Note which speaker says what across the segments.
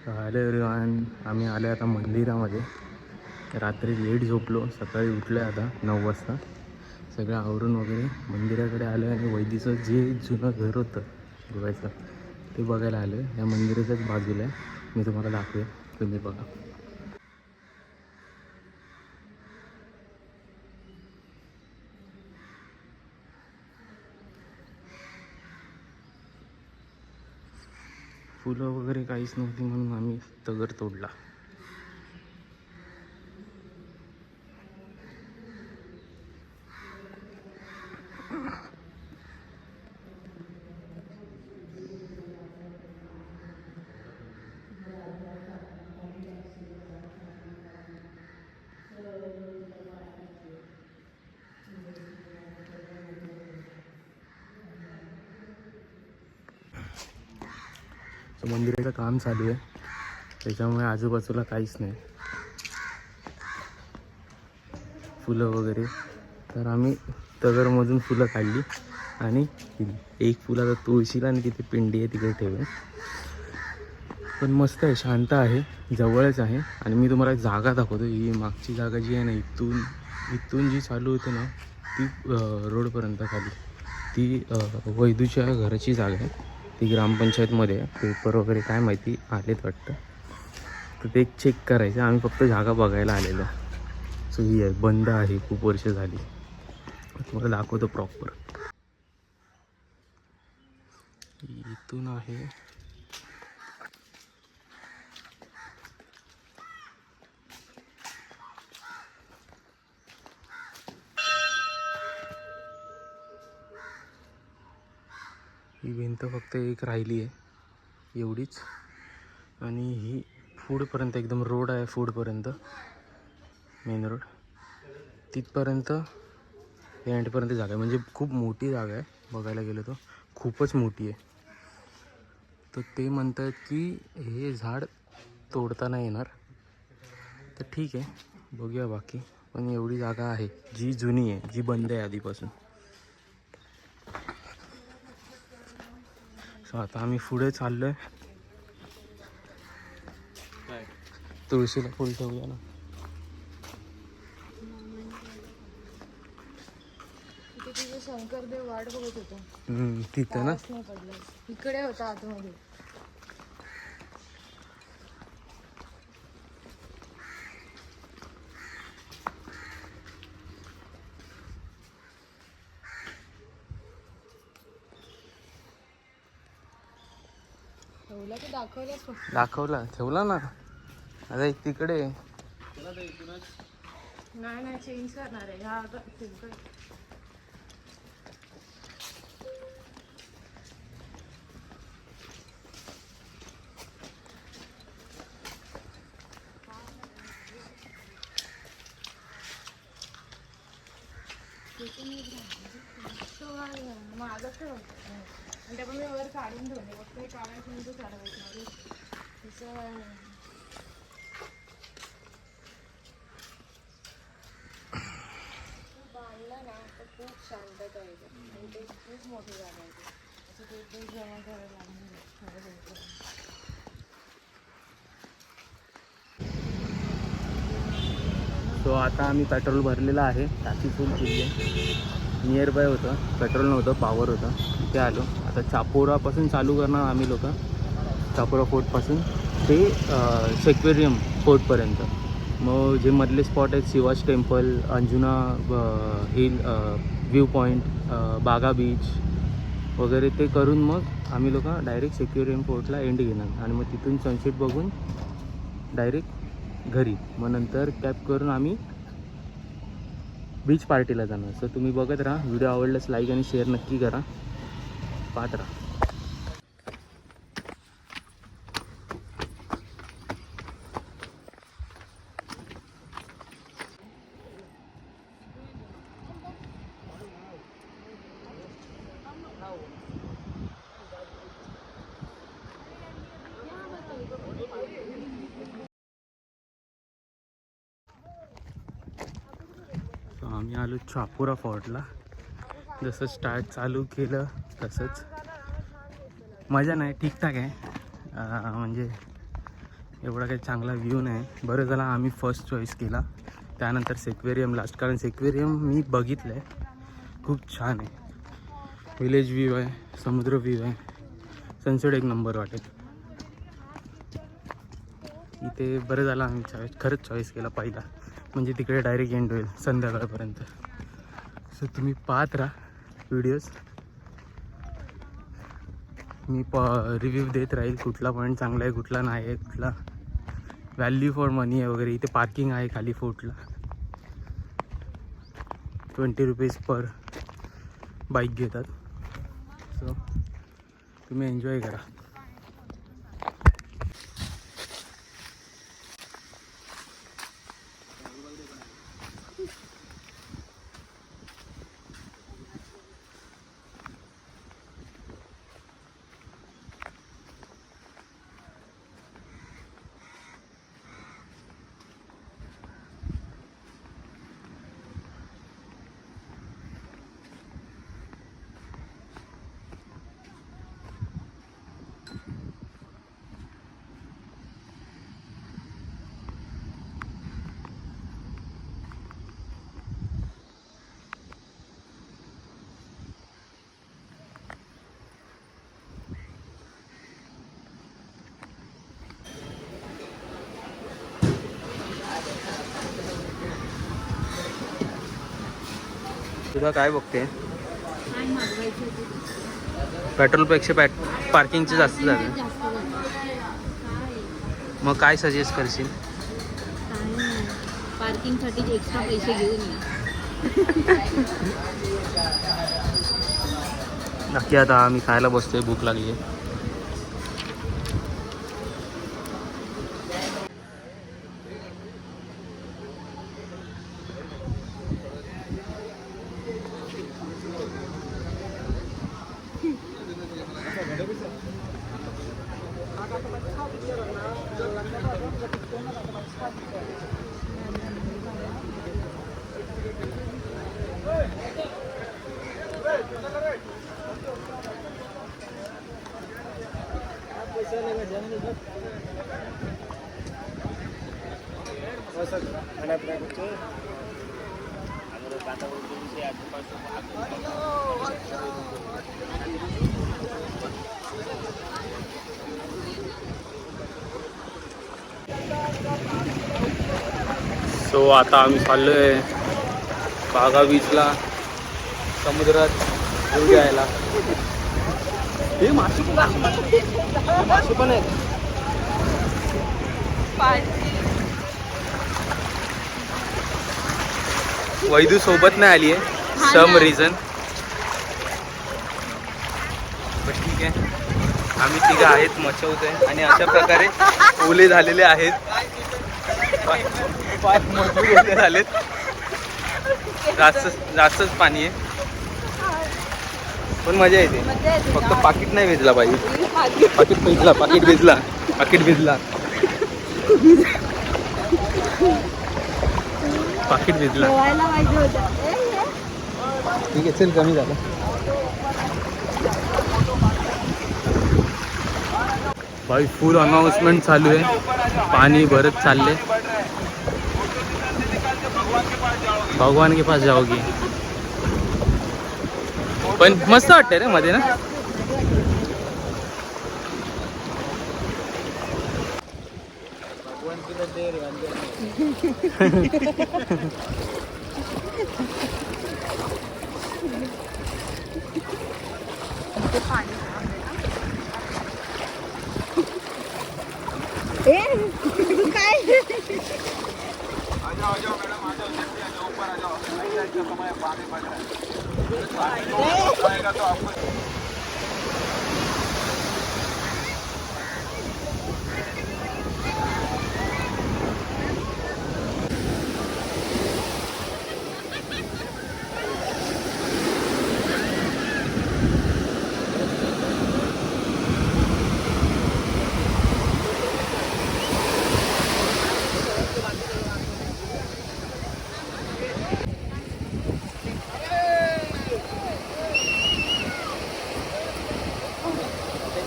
Speaker 1: Hello everyone, आम्ही आलो आता मंदिरामध्ये. रात्री लेट झोपलो, सकाळी उठलो आता 9 वाजता. सगळं आवरून वगैरे मंदिराकडे आलो आणि वैदीचं जे जुनं घर होतं गोव्याचं ते बघायला आलो. या मंदिराच्याच बाजूला आहे, मी तुम्हाला दाखवेन, तुम्ही बघा. फुलं वगैरे काहीच नव्हती म्हणून आम्ही तगर तोडला. मंदिराचं काम चालू आहे, त्याच्यामुळे आजूबाजूला काहीच नाही फुलं वगैरे. तर आम्ही तगरमधून फुलं काढली आणि एक फुल आता तुळशीला आणि तिथे पिंडी आहे तिकडे ठेवून. पण मस्त आहे, शांत आहे, जवळच आहे. आणि मी तुम्हाला एक जागा दाखवतो. ही मागची जागा जी आहे ना, इथून जी चालू होते ना ती रोडपर्यंत खाली, ती वैदूच्या घराची जागा आहे. ती ग्रामपंचायतमध्ये आहे. पेपर वगैरे काय माहिती आलेत वाटतं, तर ते एक चेक करायचं. आम्ही फक्त जागा बघायला आलेलो. सो ही आहे, बंद आहे, खूप वर्ष झाली. तुम्हाला दाखवतो प्रॉपर. इथून आहे ही भिंत, फक्त एक राहिली आहे एवढीच. आणि ही फूडपर्यंत एकदम रोड आहे, फूडपर्यंत मेन रोड तिथपर्यंत एंडपर्यंत जागा आहे. म्हणजे खूप मोठी जागा आहे बघायला गेलं तर, खूपच मोठी आहे. तर ते म्हणतात की हे झाड तोडता नाही येणार, तर ठीक आहे, बघूया बाकी. पण एवढी जागा आहे जी जुनी आहे, जी बंद आहे आधीपासून. सो आता आम्ही पुढे चाललो आहे. तुळशीला फुल ठेवूया ना.
Speaker 2: शंकरदेव वाट बघत होतो
Speaker 1: तिथं ना,
Speaker 2: नाही पडलं, इकडे होता आतमध्ये. ठेवला की
Speaker 1: दाखवला, ठेवला ना. आता एक तिकडे
Speaker 2: नाही चेंज करणार आहे ह्या माझं ठेव आणि त्या पण मी वर काढून ठेवले, फक्त हे काढायचं म्हणजे काढायचं बांधलं ना तर खूप शांतता येते आणि ते खूप मोठी जागा आहे. असं ते एकदम जमा करायला लागणार.
Speaker 1: सो आता आम्ही पेट्रोल भरलेलं आहे, टाकी फुल केली आहे. नियर बाय होतं, पेट्रोल नव्हतं, पॉवर होतं, तिथे आलो. आता चापोरापासून चालू करणार आम्ही लोक, चापोरा फोर्टपासून ते सेक्वेरियम फोर्टपर्यंत. मग जे मधले स्पॉट आहेत, Shiva's temple, Anjuna hill, view point, Baga beach वगैरे, ते करून मग आम्ही लोक डायरेक्ट सेक्वेरियम फोर्टला एंड घेणार. आणि मग तिथून सनसेट बघून डायरेक्ट घरी. मग नंतर कॅब करून आम्ही बीच पार्टीला जाणार. सो तुम्ही बघत राहा. व्हिडिओ आवडल्यास लाईक आणि शेअर नक्की करा. पाहत राहा. आम्ही आलो चापोरा फोर्टला. जसं स्टार्ट चालू केलं तसंच. मजा नाही, ठीकठाक आहे. म्हणजे एवढा काही चांगला व्ह्यू नाही. बरं झालं आम्ही फर्स्ट चॉईस केला, त्यानंतर सेक्वेरियम लास्ट. कारण सेक्वेरियम मी बघितलं आहे, खूप छान आहे. विलेज व्ह्यू आहे, समुद्र व्ह्यू आहे, सनसेट एक नंबर वाटेल इथे. बरं झालं आम्ही खरंच चॉईस केला पहिला, म्हणजे तिकडे डायरेक्ट एंड होईल संध्याकाळपर्यंत. सो तुम्ही पाहत राहा व्हिडिओज. मी रिव्ह्यू देत राहील कुठला पॉईंट चांगला आहे, कुठला नाही आहे, कुठला व्हॅल्यू फॉर मनी आहे वगैरे. इथे पार्किंग आहे खाली फोर्टला, 20 रुपीज पर बाईक घेतात. सो तुम्ही एन्जॉय करा. तुला काय बघते? पेट्रोलपेक्षा पार्किंगचे जास्त झाले. मग काय सजेस्ट करशील?
Speaker 2: पार्किंगसाठी एक्स्ट्रा पैसे घेऊन
Speaker 1: नक्की. आता आम्ही खायला बसतोय, भूक लागली आहे. सो आता आम्ही चाललोय बागा बीचला, समुद्रात जीव घ्यायला. हे मासे पण आहेत. वैदू सोबत नाही आली आहे सम रिझन, पण ठीक आहे. आम्ही तिघं आहेत, मचवतोय आणि अशा प्रकारे ओले झालेले आहेत, मोठे झालेत. जास्तच पाणी आहे, पण मजा येते. फक्त पाकिट नाही भिजला पाहिजे. पाकिट भिजला. ठीक आहे, चल कमी झालं. भाई फुल अनाउन्समेंट चालू आहे, पाणी भरत चालले. भगवान के पास जाओगी. पण मस्त वाटतंय रे मध्ये ना.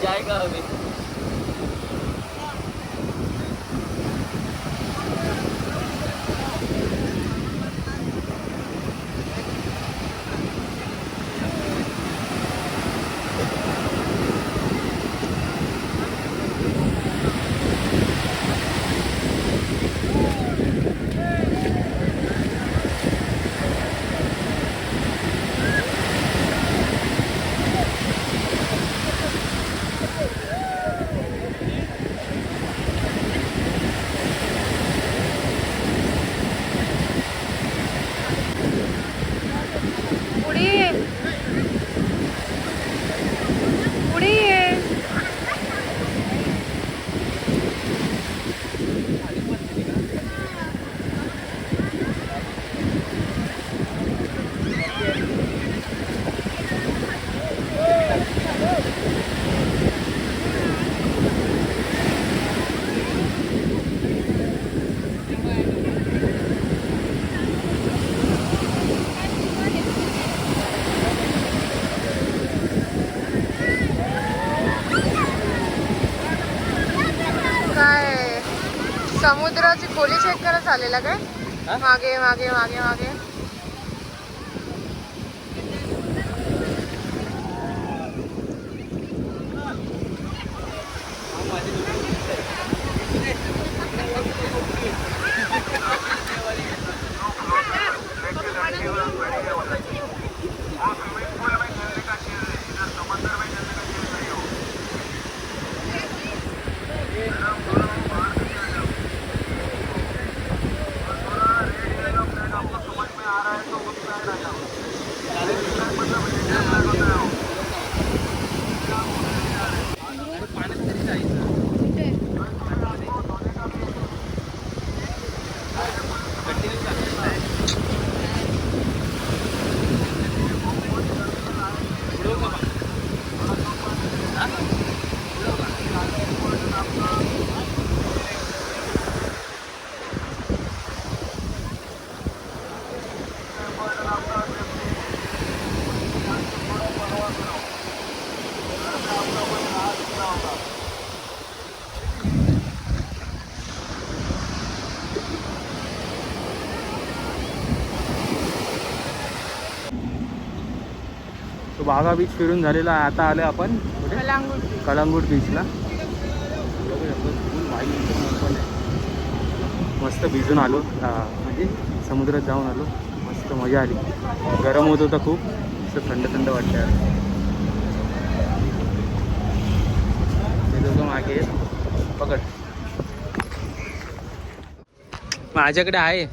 Speaker 1: जाएगा अभी.
Speaker 2: समुद्राची खोली चेक करत आलेला काय?
Speaker 1: हा?
Speaker 2: मागे मागे मागे मागे
Speaker 1: तो बागा बीच फिरून झालेला आहे. आता आलो आपण कुठे?
Speaker 2: कलांगूट
Speaker 1: कळंगूट बीचला. मस्त भिजून आलो, म्हणजे समुद्रात जाऊन आलो. मस्त मजा आली. गरम होत होता खूप, असं थंड थंड वाटतं यार. ते दोघं मागे आहेत. पकड. माझ्याकडे आहे.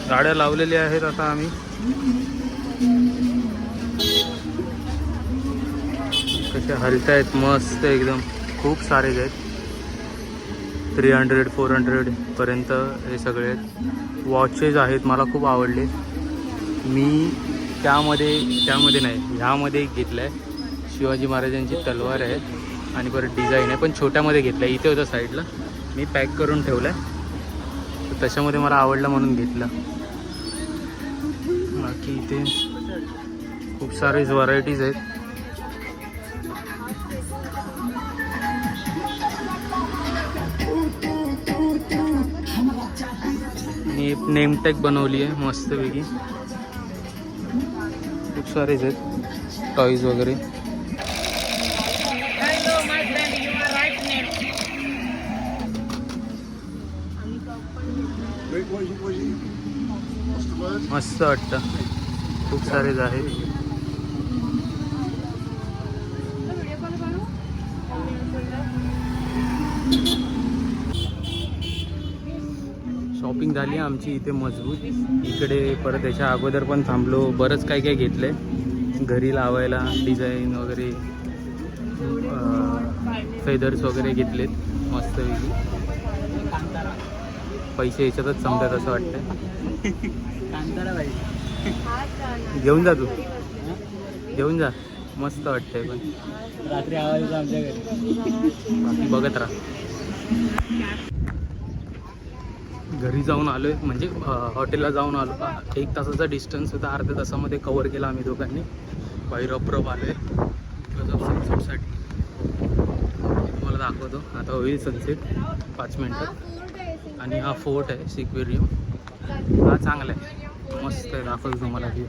Speaker 1: गाड्या लावलेल्या आहेत आता आम्ही. कशा हलतायत मस्त एकदम. खूप सारे आहेत. 300-400 पर्यंत हे सगळे आहेत. वॉचेस आहेत, मला खूप आवडले. मी त्यामध्ये नाही, ह्यामध्ये घेतलं आहे. शिवाजी महाराजांची तलवार आहे आणि परत डिझाईन आहे, पण छोट्यामध्ये घेतलं आहे. इथे होतं साईडला, मी पॅक करून ठेवलं आहे. तर त्याच्यामध्ये मला आवडलं म्हणून घेतलं. बाकी इथे खूप सारे व्हरायटीज आहेत. नेमटॅग बनवली आहे मस्तपैकी. खूप सारेच आहेत टॉईज वगैरे. मस्त वाटतं. खूप सारेच आहेत. शॉपिंग झाली आमची इथे मजबूत. इकडे परत याच्या अगोदर पण थांबलो. बरंच काय काय घेतलं आहे घरी लावायला. डिझाईन वगैरे, फेदर्स वगैरे घेतलेत मस्तपैकी. पैसे याच्यातच संपतात असं वाटतं. घेऊन जा, तू घेऊन जा. मस्त वाटतंय. पण रात्री आवाज आमच्या घरी. बघत राहा. घरी जाऊन आलो आहे, म्हणजे हॉटेलला जाऊन आलो. 1 तासाचा डिस्टन्स होता. अर्ध्या तासामध्ये कवर केला आम्ही दोघांनी. बाहेर अप्रब आलो आहे बिकॉज ऑफ सनसेटसाठी. तुम्हाला दाखवतो. आता होईल सनसेट 5 मिनटात. आणि हा फोर्ट आहे सिक्वेरियम. हा चांगला आहे, मस्त आहे. दाखवतो तुम्हाला व्ह्यू.